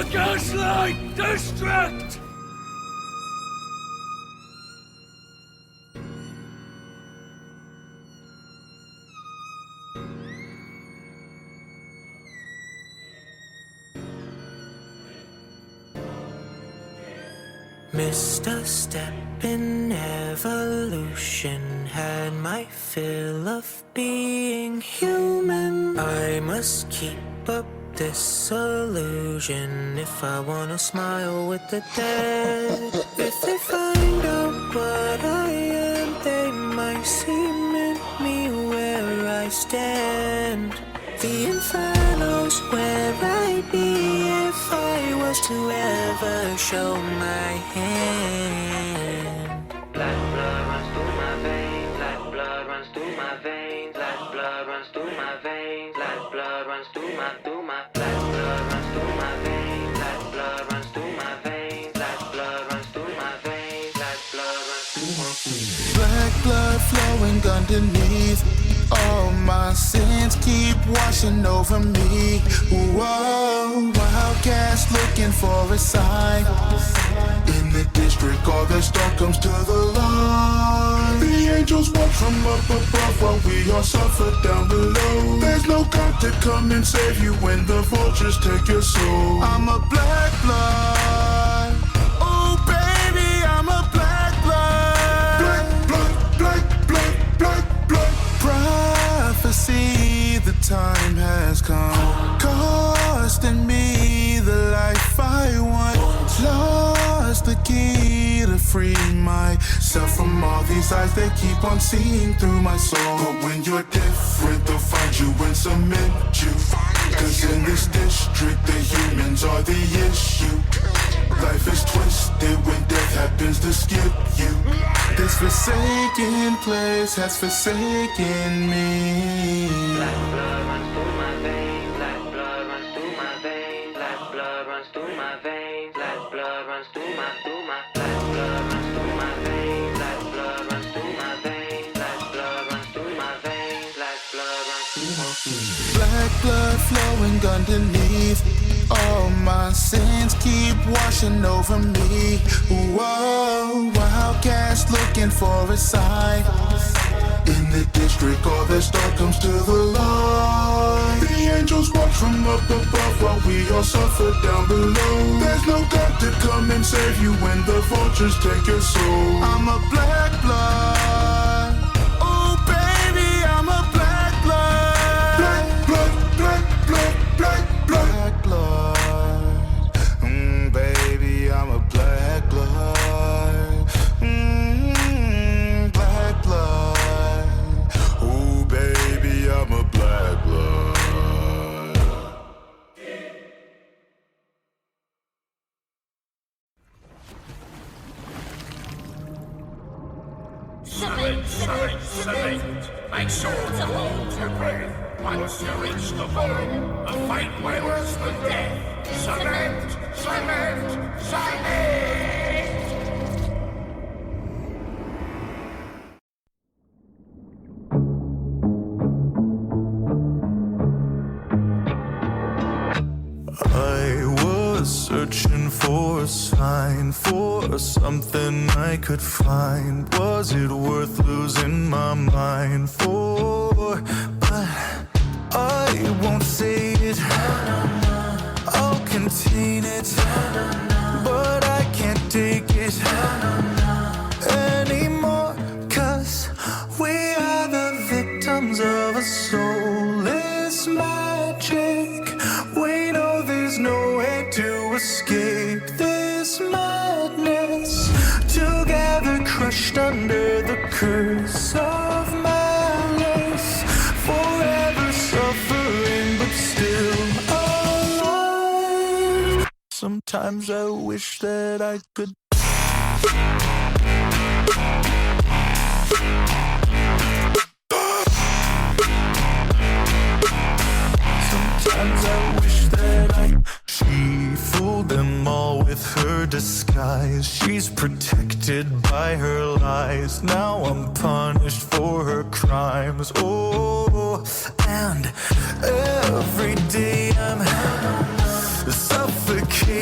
the Gaslight District! Mr. Step in evolution had my fill of being human. I must keep up this illusion if I wanna smile with the dead. If they find out what I am, they might see in me where I stand. The inferno's where I'd be if I was to ever show my hand. Black blood runs through my veins, black blood runs through my veins, black blood runs through my veins, black blood runs through my black blood runs through my veins, black blood runs through my veins, black blood runs through my veins, black blood runs through my veins. Black blood flowing underneath. All my sins keep washing over me. Whoa, wild cats looking for a sign. In the district, all the storm comes to the line. The angels watch from up above while we all suffer down below. There's no God to come and save you when the vultures take your soul. I'm a black blood. Oh baby, I'm a black blood. Black blood, black blood, black blood. Prophecy, the time has come, costing me the life I want. Lost the key to free myself from all these eyes that keep on seeing through my soul. But when you're different, they'll find you and cement you. Cause in this district, the humans are the issue. Life is twisted when death happens to skip you. This forsaken place has forsaken me. Black blood runs through my veins, black blood runs through my veins, black blood runs through my veins, black blood runs through my black blood runs through my veins, black blood runs through my veins, black blood runs through my veins, black blood runs through my veins. Black blood flowing underneath. All my sins keep washing over me. Whoa, wild cats looking for a sign. In the district, all the star comes to the line. The angels watch from up above while we all suffer down below. There's no God to come and save you when the vultures take your soul. I'm a black blood. Oh baby, I'm a black blood. Black blood, black blood, black blood, black blood. Baby, I'm a black blood. Black blood. Oh baby, I'm a black blood. Select. Make sure to hold your breath. Once you reach the bottom, a fight way worse than death. Select. I was searching for a sign, for something I could find. Was it worth losing my mind for? But I won't say it, I'll contain it, but I can't take it anymore. Cause we are the victims of a soulless magic. We know there's no way to escape this madness. Together crushed under the curse of malice. Forever suffering but still alive. Sometimes I wish that I could. Sometimes I wish that she fooled them all with her disguise. She's protected by her lies. Now I'm punished for her crimes. Oh, and every day I'm suffocating.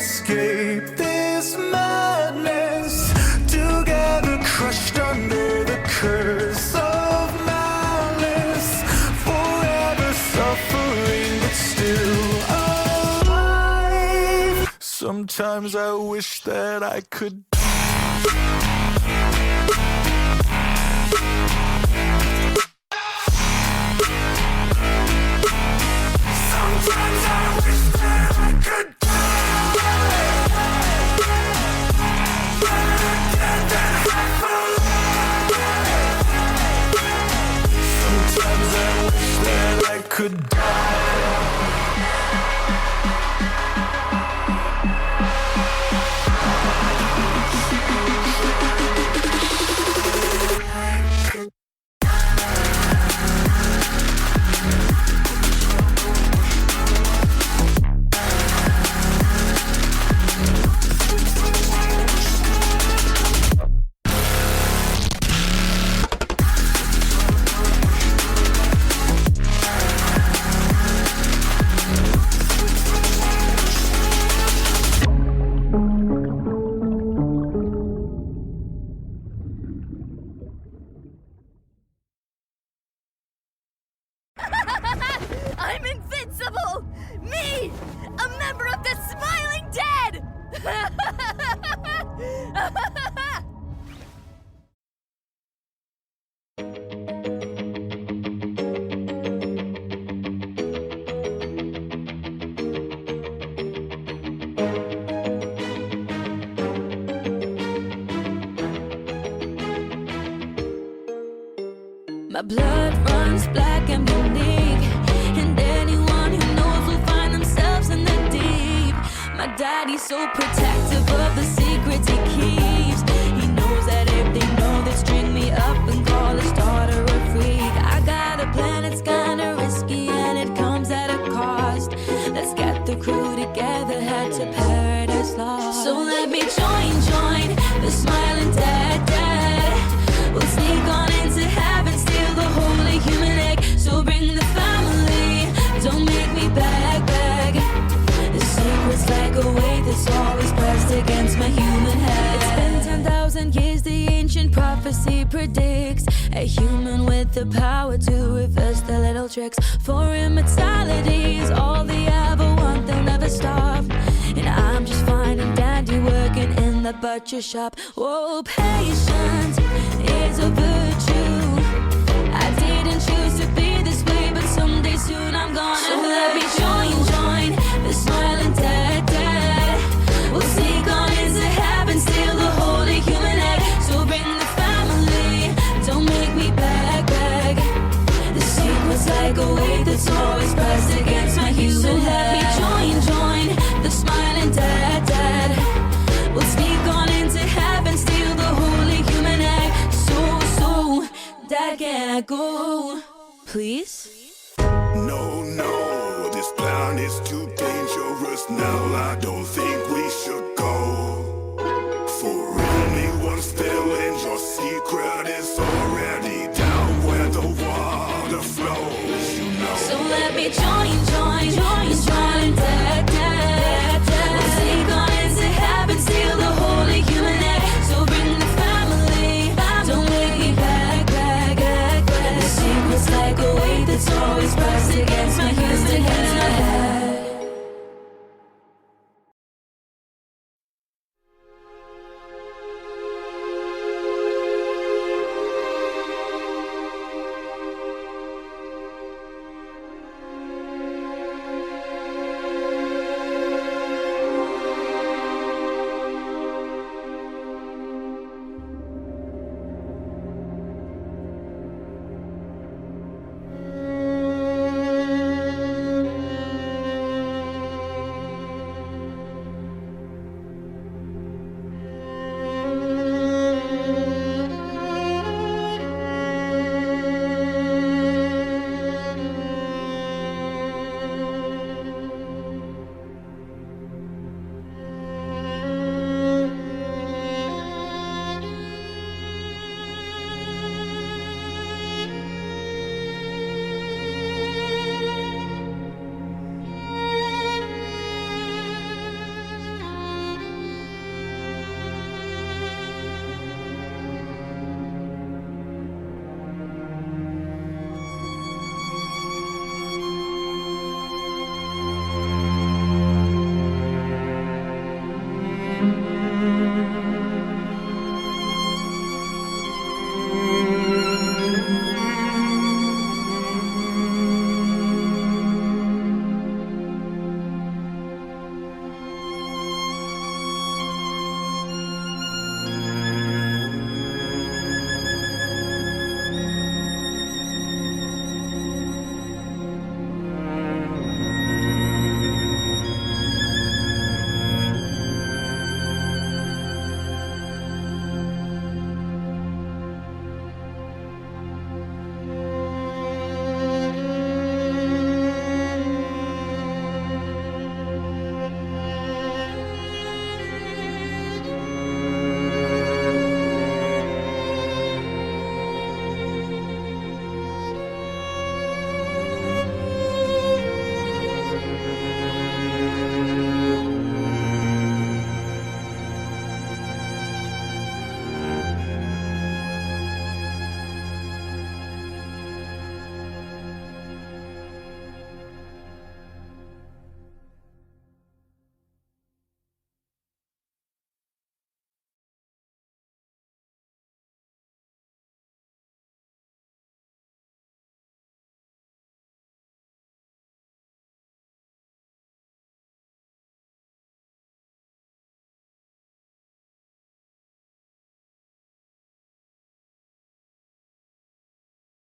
escape this madness. Together crushed under the curse of malice. Forever suffering but still alive. Sometimes I wish that I could. Sometimes I wish that I could Sometimes I wish that I could I'm invincible! Me! A member of the Smiling Dead! My blood runs black and unique, and anyone who knows will find themselves in the deep. My daddy's so protective of the secrets he keeps. He knows that if they know, they string me up and call his daughter a freak. I got a plan, it's kinda risky, and it comes at a cost. Let's get the crew together, head to paradise lost. So let me join the Smiling Dead. We'll sneak on into heaven, steal the holy human egg. So bring the family, don't make me beg. The secret's like a weight that's always pressed against my human head. It's been 10,000 years, the ancient prophecy predicts a human with the power to reverse the little tricks. For immortality is all they ever want, they'll never stop. And I'm just fine and dandy working in the butcher shop. Whoa, patience is a virtue. I didn't choose to be this way, but someday soon I'm gonna. So let me join the Smiling Dead. We'll sneak on into heaven, steal the holy human egg. So bring the family, don't make me beg. The secret's like a weight that's always pressed against my human head. So let me join the Smiling Dead. We'll sneak on into heaven, steal the holy human egg. So, Dad, can I go? Please? No, this plan is too dangerous now. I don't think we should go. For anyone's feeling, your secret is already down where the water flows, you know. So let me join